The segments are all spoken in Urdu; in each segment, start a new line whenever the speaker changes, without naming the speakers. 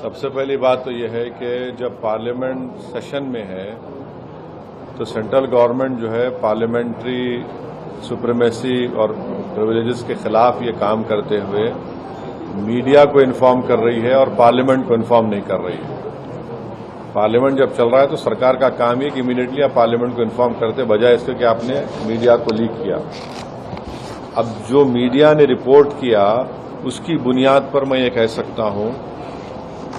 سب سے پہلی بات تو یہ ہے کہ جب پارلیمنٹ سیشن میں ہے تو سینٹرل گورنمنٹ جو ہے پارلیمنٹری سپریمیسی اور پریویلیجز کے خلاف یہ کام کرتے ہوئے میڈیا کو انفارم کر رہی ہے اور پارلیمنٹ کو انفارم نہیں کر رہی ہے۔ پارلیمنٹ جب چل رہا ہے تو سرکار کا کام یہ کہ امیڈیٹلی آپ پارلیمنٹ کو انفارم کرتے بجائے اس کے کہ آپ نے میڈیا کو لیک کیا۔ اب جو میڈیا نے رپورٹ کیا اس کی بنیاد پر میں یہ کہہ سکتا ہوں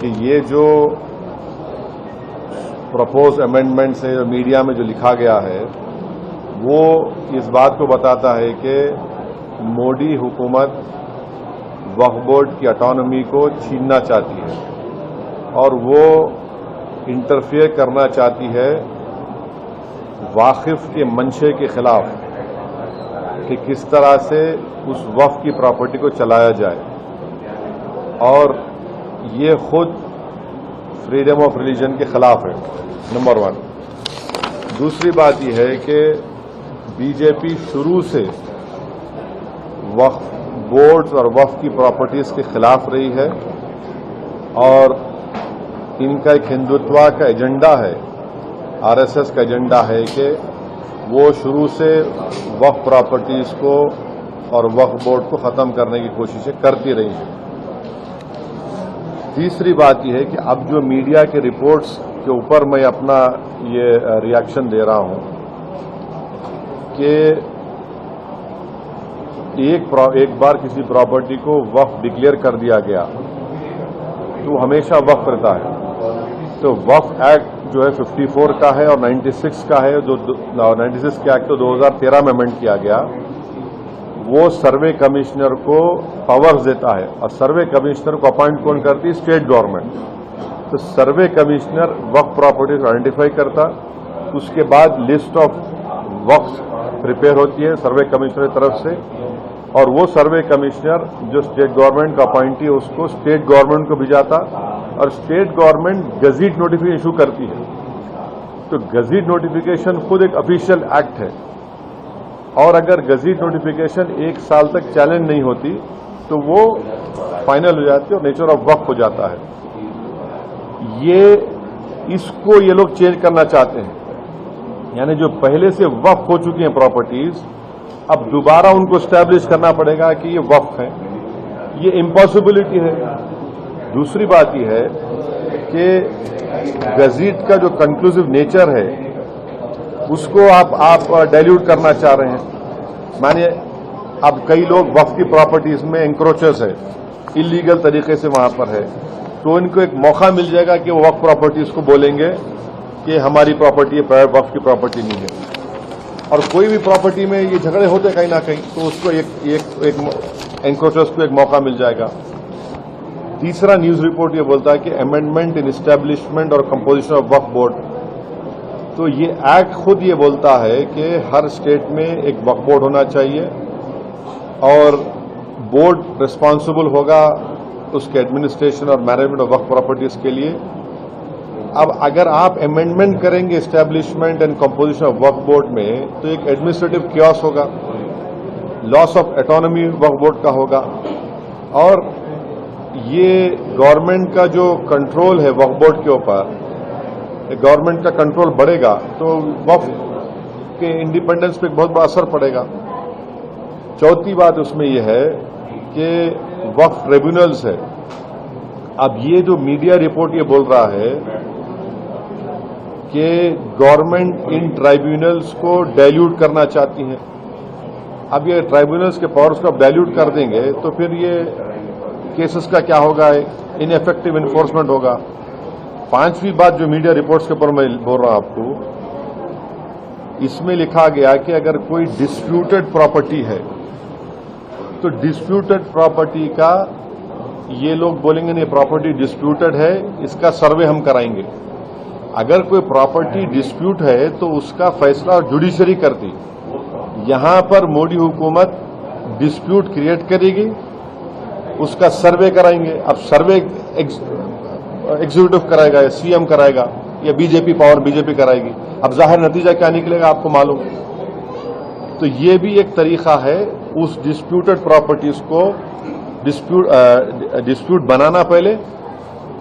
کہ یہ جو پرپوز امینڈمنٹ سے میڈیا میں جو لکھا گیا ہے وہ اس بات کو بتاتا ہے کہ مودی حکومت وقف بورڈ کی اٹانومی کو چھیننا چاہتی ہے اور وہ انٹرفیئر کرنا چاہتی ہے واقف کے منشے کے خلاف کہ کس طرح سے اس وقف کی پراپرٹی کو چلایا جائے، اور یہ خود فریڈم آف ریلیجن کے خلاف ہے، نمبر 1۔ دوسری بات یہ ہے کہ بی جے پی شروع سے وقف بورڈز اور وقف کی پراپرٹیز کے خلاف رہی ہے، اور ان کا ایک ہندوتوا کا ایجنڈا ہے، آر ایس ایس کا ایجنڈا ہے کہ وہ شروع سے وقف پراپرٹیز کو اور وقف بورڈ کو ختم کرنے کی کوششیں کرتی رہی ہیں۔ تیسری بات یہ ہے کہ اب جو میڈیا کے رپورٹس کے اوپر میں اپنا یہ ریاکشن دے رہا ہوں کہ ایک بار کسی پراپرٹی کو وقف ڈکلیئر کر دیا گیا تو ہمیشہ وقف رہتا ہے۔ تو وقف ایکٹ جو ہے 54 کا ہے اور 96 کا ہے، جو 96 کا ایکٹ تو 2013 میں امینڈ کیا گیا، وہ سروے کمشنر کو پاورز دیتا ہے، اور سروے کمشنر کو اپائنٹ کون کرتی ہے؟ State government. تو سروے کمشنر وقف پراپرٹیز آئیڈینٹیفائی کرتا، اس کے بعد لسٹ آف وقف پریپیئر ہوتی ہے سروے کمشنر کی طرف سے، اور وہ سروے کمشنر جو اسٹیٹ گورنمنٹ کا اپائنٹی ہے اس کو اسٹیٹ گورنمنٹ کو بھیجاتا، اور state government gazette notification issue کرتی ہے۔ تو گزٹ نوٹیفکیشن خود ایک افیشیل ایکٹ ہے، اور اگر گزٹ نوٹیفکیشن 1 سال تک چیلنج نہیں ہوتی تو وہ فائنل ہو جاتی ہے اور نیچر آف وقف ہو جاتا ہے۔ اس کو یہ لوگ چینج کرنا چاہتے ہیں، یعنی جو پہلے سے وقف ہو چکی ہیں پراپرٹیز اب دوبارہ ان کو اسٹیبلش کرنا پڑے گا کہ یہ وقف ہیں، یہ امپاسبلٹی ہے۔ دوسری بات یہ ہے کہ گزٹ کا جو کنکلوسیو نیچر ہے اس کو آپ ڈائلیوٹ کرنا چاہ رہے ہیں۔ مانیے اب کئی لوگ وقف کی پراپرٹیز میں انکروچرز ہے، اللیگل طریقے سے وہاں پر ہے، تو ان کو ایک موقع مل جائے گا کہ وہ وقف پراپرٹیز کو بولیں گے کہ ہماری پراپرٹی وقف کی پراپرٹی نہیں ہے، اور کوئی بھی پراپرٹی میں یہ جھگڑے ہوتے کہیں نہ کہیں، تو اس کو ایک انکروچرز کو ایک موقع مل جائے گا۔ تیسرا نیوز رپورٹ یہ بولتا ہے کہ امینڈمنٹ ان اسٹیبلشمنٹ اور کمپوزیشن آف وقف بورڈ، تو یہ ایکٹ خود یہ بولتا ہے کہ ہر اسٹیٹ میں ایک وقف بورڈ ہونا چاہیے، اور بورڈ ریسپانسبل ہوگا اس کے ایڈمنسٹریشن اور مینجمنٹ آف وقف پراپرٹیز کے لیے۔ اب اگر آپ امینڈمنٹ کریں گے اسٹیبلشمنٹ اینڈ کمپوزیشن آف وقف بورڈ میں تو ایک ایڈمنسٹریٹو کیوس ہوگا، لاس آف اٹانومی وقف بورڈ کا ہوگا، اور یہ گورنمنٹ کا جو کنٹرول ہے وقف بورڈ کے اوپر، گورنمنٹ کا کنٹرول بڑھے گا تو وقف کے انڈیپینڈنس پہ بہت بڑا اثر پڑے گا۔ چوتھی بات اس میں یہ ہے کہ وقف ٹریبیونلز ہے۔ اب یہ جو میڈیا رپورٹ یہ بول رہا ہے کہ گورنمنٹ ان ٹرائیبیونلز کو ڈائلیوٹ کرنا چاہتی ہے، اب یہ ٹرائیبیونلز کے پاورز کو اب ڈائلیوٹ کر دیں گے تو پھر یہ کیسز کا کیا ہوگا؟ ان ایفیکٹو انفورسمنٹ ہوگا۔ پانچویں بات جو میڈیا رپورٹس کے اوپر میں بول رہا ہوں آپ کو، اس میں لکھا گیا کہ اگر کوئی ڈسپیوٹڈ پراپرٹی ہے تو ڈسپیوٹڈ پراپرٹی کا یہ لوگ بولیں گے نہیں پراپرٹی ڈسپیوٹڈ ہے، اس کا سروے ہم کرائیں گے۔ اگر کوئی پراپرٹی ڈسپیوٹ ہے تو اس کا فیصلہ جوڈیشری کرتی، یہاں پر مودی حکومت ڈسپیوٹ کریٹ کرے گی، اس کا سروے کرائیں گے۔ اب سروے ایگزیکٹو کرائے گا یا سی ایم کرائے گا یا بی جے پی پاور بی جے پی کرائے گی، اب ظاہر نتیجہ کیا نکلے گا آپ کو معلوم۔ تو یہ بھی ایک طریقہ ہے اس ڈسپیوٹڈ پراپرٹیز کو ڈسپیوٹ بنانا پہلے،